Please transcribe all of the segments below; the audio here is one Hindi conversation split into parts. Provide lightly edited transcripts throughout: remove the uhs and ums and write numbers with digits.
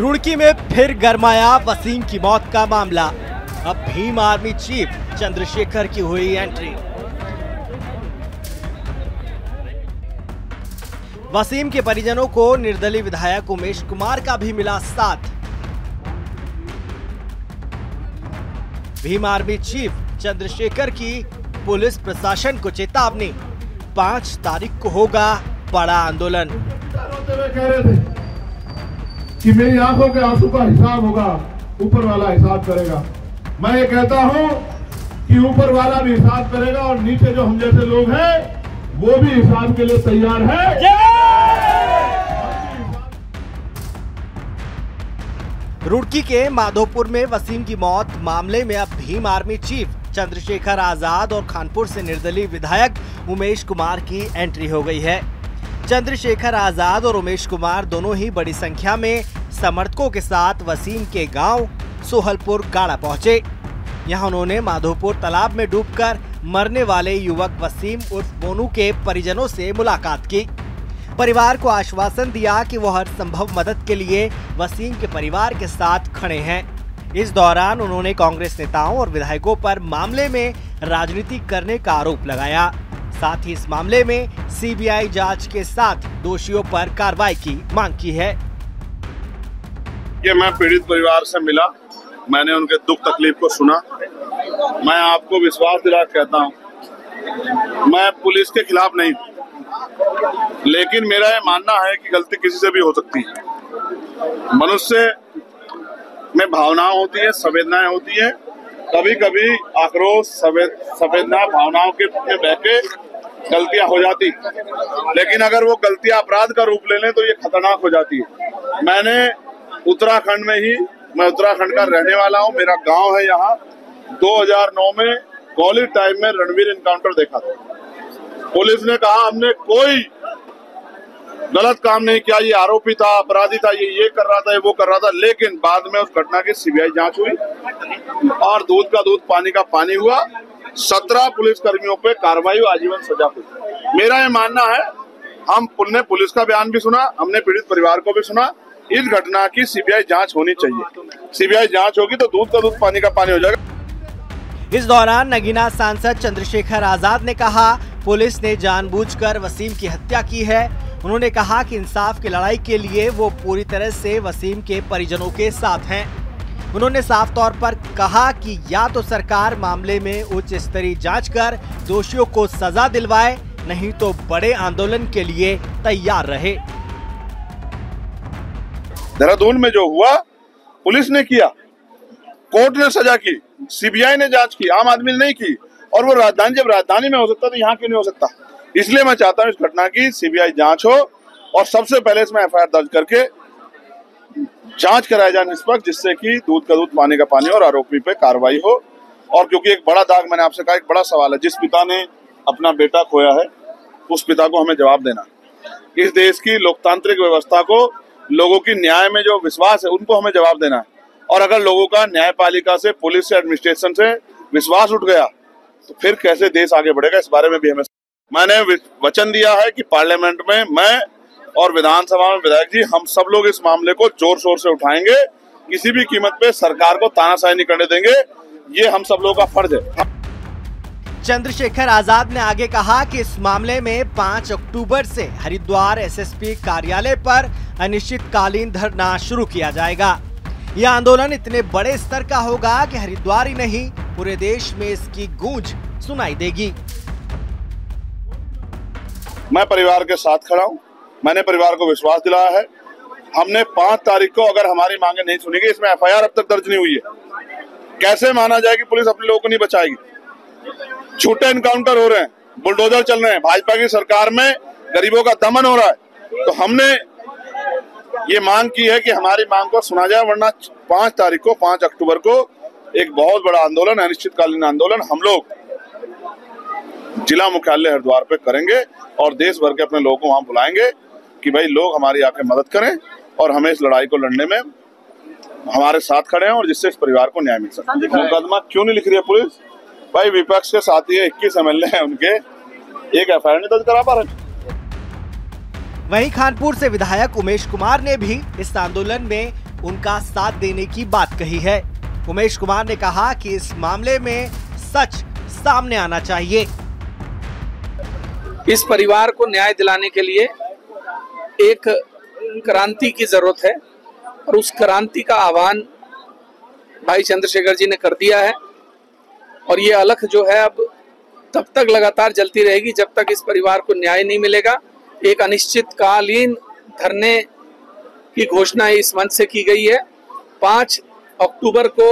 रुड़की में फिर गरमाया वसीम की मौत का मामला। अब भीम आर्मी चीफ चंद्रशेखर की हुई एंट्री। वसीम के परिजनों को निर्दलीय विधायक उमेश कुमार का भी मिला साथ। भीम आर्मी चीफ चंद्रशेखर की पुलिस प्रशासन को चेतावनी, 5 तारीख को होगा बड़ा आंदोलन। कह रहे थे कि मेरी आंखों के आंसू का हिसाब होगा, ऊपर वाला हिसाब करेगा। मैं ये कहता हूं कि ऊपर वाला भी हिसाब करेगा और नीचे जो हम जैसे लोग हैं वो भी हिसाब के लिए तैयार है। रुड़की के माधोपुर में वसीम की मौत मामले में अब भीम आर्मी चीफ चंद्रशेखर आजाद और खानपुर से निर्दलीय विधायक उमेश कुमार की एंट्री हो गई है। चंद्रशेखर आजाद और उमेश कुमार दोनों ही बड़ी संख्या में समर्थकों के साथ वसीम के गांव सोहलपुर गाड़ा पहुंचे। यहां उन्होंने माधोपुर तालाब में डूबकर मरने वाले युवक वसीम उर्फ मोनू के परिजनों से मुलाकात की। परिवार को आश्वासन दिया कि वो हर संभव मदद के लिए वसीम के परिवार के साथ खड़े हैं। इस दौरान उन्होंने कांग्रेस नेताओं और विधायकों पर मामले में राजनीति करने का आरोप लगाया। साथ ही इस मामले में सीबीआई जांच के साथ दोषियों पर कार्रवाई की मांग की है। ये मैं पीड़ित परिवार से मिला, मैंने उनके दुख तकलीफ को सुना। मैं आपको विश्वास दिला कहता हूँ, मैं पुलिस के खिलाफ नहीं, लेकिन मेरा ये मानना है कि गलती किसी से भी हो सकती है। मनुष्य में भावनाएं होती है, संवेदनाएं होती है। कभी कभी आक्रोश संवेदना भावनाओं के में बह के गलतियां हो जाती, लेकिन अगर वो गलतियां अपराध का रूप ले लें तो ये खतरनाक हो जाती है। मैंने उत्तराखंड में ही, मैं उत्तराखंड का रहने वाला हूँ, मेरा गांव है यहाँ। 2009 में कॉलेज टाइम में रणवीर एनकाउंटर देखा था। पुलिस ने कहा हमने कोई गलत काम नहीं किया, ये आरोपी था, अपराधी था, ये कर रहा था, ये वो कर रहा था। लेकिन बाद में उस घटना की सीबीआई जांच हुई और दूध का दूध पानी का पानी हुआ। 17 पुलिस कर्मियों पे कार्रवाई, आजीवन सजा हुई। मेरा ये मानना है, हमने पुलिस का बयान भी सुना, हमने पीड़ित परिवार को भी सुना। इस घटना की सीबीआई जांच होनी चाहिए। सीबीआई जांच होगी तो दूध का दूध पानी का पानी हो जाएगा। इस दौरान नगीना सांसद चंद्रशेखर आजाद ने कहा, पुलिस ने जानबूझकर वसीम की हत्या की है। उन्होंने कहा कि इंसाफ की लड़ाई के लिए वो पूरी तरह से वसीम के परिजनों के साथ हैं। उन्होंने साफ तौर पर कहा कि या तो सरकार मामले में उच्च स्तरीय जांच कर दोषियों को सजा दिलवाए, नहीं तो बड़े आंदोलन के लिए तैयार रहे। देहरादून में जो हुआ पुलिस ने किया, कोर्ट ने सजा की, सीबीआई ने जांच की, आम आदमी ने नहीं की। और वो राजधानी, जब राजधानी में हो सकता तो यहाँ क्यों नहीं हो सकता? इसलिए मैं चाहता हूँ इस घटना की सीबीआई जांच हो और सबसे पहले इसमें एफआईआर दर्ज करके जांच कराया जाए निष्पक्ष, जिससे कि दूध का दूध पानी का पानी और आरोपी पे कार्रवाई हो। और क्योंकि एक बड़ा दाग, मैंने आपसे कहा, एक बड़ा सवाल है। जिस पिता ने अपना बेटा खोया है उस पिता को हमें जवाब देना। इस देश की लोकतांत्रिक व्यवस्था को, लोगों की न्याय में जो विश्वास है उनको हमें जवाब देना है। और अगर लोगों का न्यायपालिका से, पुलिस से, एडमिनिस्ट्रेशन से विश्वास उठ गया तो फिर कैसे देश आगे बढ़ेगा, इस बारे में भी मैंने वचन दिया है कि पार्लियामेंट में मैं और विधानसभा में विधायक जी, हम सब लोग इस मामले को जोर शोर से उठाएंगे। किसी भी कीमत पे सरकार को तानाशाही नहीं करने देंगे, ये हम सब लोगों का फर्ज है। चंद्रशेखर आजाद ने आगे कहा कि इस मामले में 5 अक्टूबर से हरिद्वार एसएसपी कार्यालय पर अनिश्चितकालीन धरना शुरू किया जाएगा। यह आंदोलन इतने बड़े स्तर का होगा कि हरिद्वार ही नहीं, पूरे देश में इसकी गूंज सुनाई देगी। मैं परिवार के साथ खड़ा हूं, मैंने परिवार को विश्वास दिलाया है। हमने 5 तारीख को, अगर हमारी मांगे नहीं सुनी गई, इसमें एफआईआर अब तक दर्ज नहीं हुई है। कैसे माना जाए कि पुलिस अपने लोगों को नहीं बचाएगी? छोटे एनकाउंटर हो रहे हैं, बुलडोजर चल रहे हैं, भाजपा की सरकार में गरीबों का दमन हो रहा है। तो हमने ये मांग की है कि हमारी मांग को सुना जाए, वरना 5 तारीख को, 5 अक्टूबर को एक बहुत बड़ा आंदोलन, अनिश्चितकालीन आंदोलन हम लोग जिला मुख्यालय हरिद्वार पे करेंगे और देश भर के अपने लोगों को वहां बुलाएंगे कि भाई लोग हमारी आके मदद करें और हमें इस लड़ाई को लड़ने में हमारे साथ खड़े हैं और जिससे इस परिवार को न्याय मिल सके। मुकदमा क्यों नहीं लिख रही है पुलिस? भाई विपक्ष के साथी है, 21 एमएलए हैं उनके, एक एफआईआर नहीं दर्ज करा पा रहे। वहीं खानपुर से विधायक उमेश कुमार ने भी इस आंदोलन में उनका साथ देने की बात कही है। उमेश कुमार ने कहा कि इस मामले में सच सामने आना चाहिए। इस परिवार को न्याय दिलाने के लिए एक क्रांति की जरूरत है और उस क्रांति का आह्वान भाई चंद्रशेखर जी ने कर दिया है और ये अलख जो है अब तब तक लगातार जलती रहेगी जब तक इस परिवार को न्याय नहीं मिलेगा। एक अनिश्चितकालीन धरने की घोषणा इस मंच से की गई है। 5 अक्टूबर को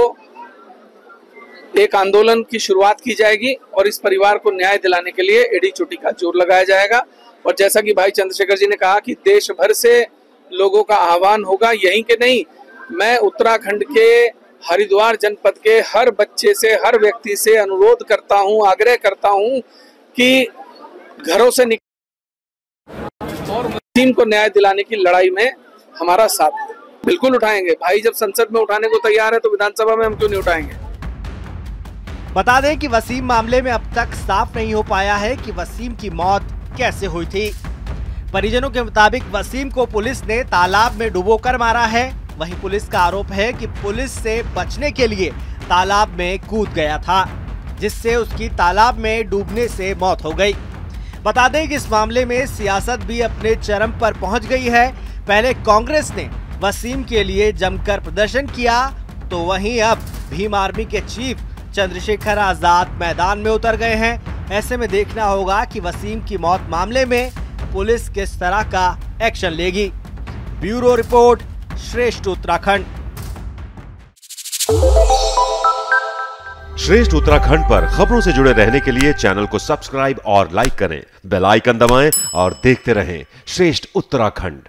एक आंदोलन की शुरुआत की जाएगी और इस परिवार को न्याय दिलाने के लिए एड़ी चोटी का जोर लगाया जाएगा। और जैसा कि भाई चंद्रशेखर जी ने कहा कि देश भर से लोगों का आह्वान होगा, यहीं के नहीं, मैं उत्तराखंड के हरिद्वार जनपद के हर बच्चे से, हर व्यक्ति से अनुरोध करता हूं, आग्रह करता हूं कि घरों से निकल और मुस्लिम को न्याय दिलाने की लड़ाई में हमारा साथ बिल्कुल उठाएंगे। भाई जब संसद में उठाने को तैयार है तो विधानसभा में हम क्यों नहीं उठाएंगे। बता दें कि वसीम मामले में अब तक साफ नहीं हो पाया है कि वसीम की मौत कैसे हुई थी। परिजनों के मुताबिक वसीम को पुलिस ने तालाब में डुबोकर मारा है। वहीं पुलिस का आरोप है कि पुलिस से बचने के लिए तालाब में कूद गया था, जिससे उसकी तालाब में डूबने से मौत हो गई। बता दें कि इस मामले में सियासत भी अपने चरम पर पहुंच गई है। पहले कांग्रेस ने वसीम के लिए जमकर प्रदर्शन किया, तो वहीं अब भीम आर्मी के चीफ चंद्रशेखर आजाद मैदान में उतर गए हैं। ऐसे में देखना होगा कि वसीम की मौत मामले में पुलिस किस तरह का एक्शन लेगी। ब्यूरो रिपोर्ट, श्रेष्ठ उत्तराखंड। श्रेष्ठ उत्तराखंड पर खबरों से जुड़े रहने के लिए चैनल को सब्सक्राइब और लाइक करें, बेल आइकन दबाएं और देखते रहें श्रेष्ठ उत्तराखंड।